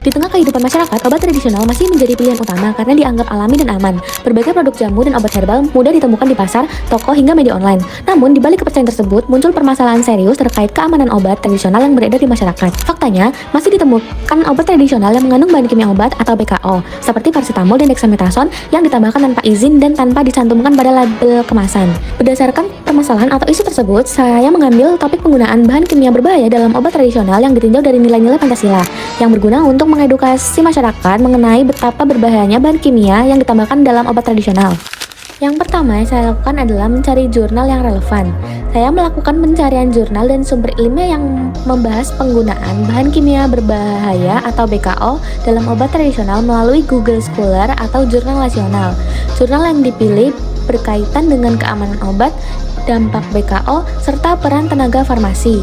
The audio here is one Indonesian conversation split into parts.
Di tengah kehidupan masyarakat, obat tradisional masih menjadi pilihan utama karena dianggap alami dan aman. Berbagai produk jamu dan obat herbal mudah ditemukan di pasar, toko, hingga media online. Namun, di balik kepercayaan tersebut, muncul permasalahan serius terkait keamanan obat tradisional yang beredar di masyarakat. Faktanya, masih ditemukan obat tradisional yang mengandung bahan kimia obat atau BKO, seperti paracetamol dan dexamethasone yang ditambahkan tanpa izin dan tanpa dicantumkan pada label kemasan. Berdasarkan permasalahan atau isu tersebut, saya mengambil topik penggunaan bahan kimia berbahaya dalam obat tradisional yang ditinjau dari nilai-nilai Pancasila, yang berguna untuk mengedukasi masyarakat mengenai betapa berbahayanya bahan kimia yang ditambahkan dalam obat tradisional. Yang pertama yang saya lakukan adalah mencari jurnal yang relevan. Saya melakukan pencarian jurnal dan sumber ilmiah yang membahas penggunaan bahan kimia berbahaya atau BKO dalam obat tradisional melalui Google Scholar atau jurnal nasional. Jurnal yang dipilih berkaitan dengan keamanan obat, dampak BKO, serta peran tenaga farmasi.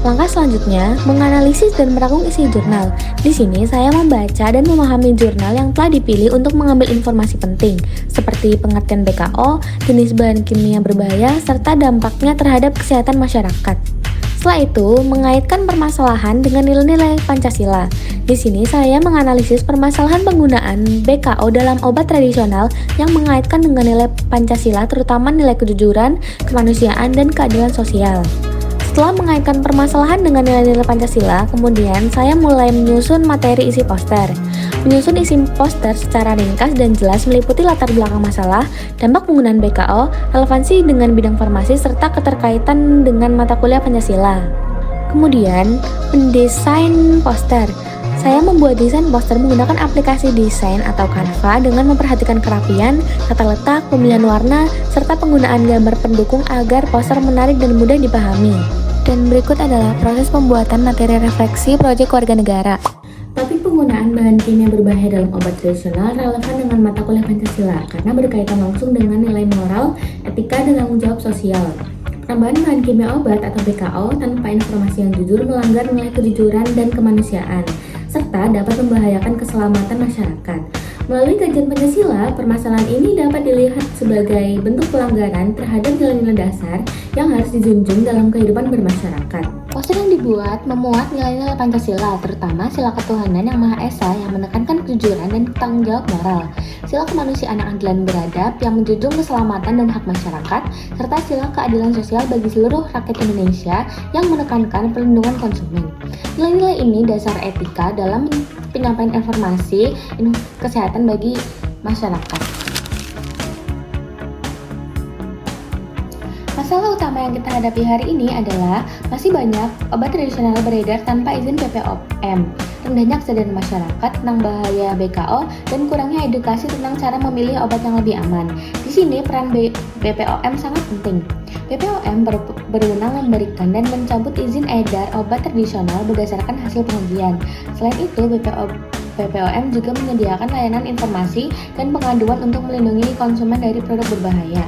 Langkah selanjutnya, menganalisis dan merangkum isi jurnal. Di sini saya membaca dan memahami jurnal yang telah dipilih untuk mengambil informasi penting, seperti pengertian BKO, jenis bahan kimia berbahaya, serta dampaknya terhadap kesehatan masyarakat. Setelah itu, mengaitkan permasalahan dengan nilai-nilai Pancasila. Di sini saya menganalisis permasalahan penggunaan BKO dalam obat tradisional yang mengaitkan dengan nilai Pancasila, terutama nilai kejujuran, kemanusiaan, dan keadilan sosial. Setelah mengaitkan permasalahan dengan nilai-nilai Pancasila, kemudian saya mulai menyusun materi isi poster. Menyusun isi poster secara ringkas dan jelas meliputi latar belakang masalah, dampak penggunaan BKO, relevansi dengan bidang farmasi, serta keterkaitan dengan mata kuliah Pancasila. Kemudian, mendesain poster. Saya membuat desain poster menggunakan aplikasi desain atau Canva dengan memperhatikan kerapian, tata letak, pemilihan warna, serta penggunaan gambar pendukung agar poster menarik dan mudah dipahami. Dan berikut adalah proses pembuatan materi refleksi proyek warga negara. Topik penggunaan bahan kimia berbahaya dalam obat tradisional relevan dengan mata kuliah Pancasila karena berkaitan langsung dengan nilai moral, etika, dan tanggung jawab sosial. Penambahan bahan kimia obat atau BKO tanpa informasi yang jujur melanggar nilai kejujuran dan kemanusiaan, serta dapat membahayakan keselamatan masyarakat. Melalui kajian Pancasila, permasalahan ini dapat dilihat sebagai bentuk pelanggaran terhadap nilai-nilai dasar yang harus dijunjung dalam kehidupan bermasyarakat. Poster yang dibuat memuat nilai-nilai Pancasila, terutama sila ketuhanan yang Maha Esa yang menekankan kejujuran dan tanggung jawab moral, sila kemanusiaan yang adil dan beradab yang menjunjung keselamatan dan hak masyarakat, serta sila keadilan sosial bagi seluruh rakyat Indonesia yang menekankan perlindungan konsumen. Nilai-nilai ini dasar etika dalam penyampaian informasi kesehatan bagi masyarakat. Masalah utama yang kita hadapi hari ini adalah masih banyak obat tradisional beredar tanpa izin BPOM, rendahnya kesadaran masyarakat tentang bahaya BKO, dan kurangnya edukasi tentang cara memilih obat yang lebih aman. Di sini peran BPOM sangat penting. BPOM berwenang memberikan dan mencabut izin edar obat tradisional berdasarkan hasil pengujian. Selain itu, BPOM juga menyediakan layanan informasi dan pengaduan untuk melindungi konsumen dari produk berbahaya.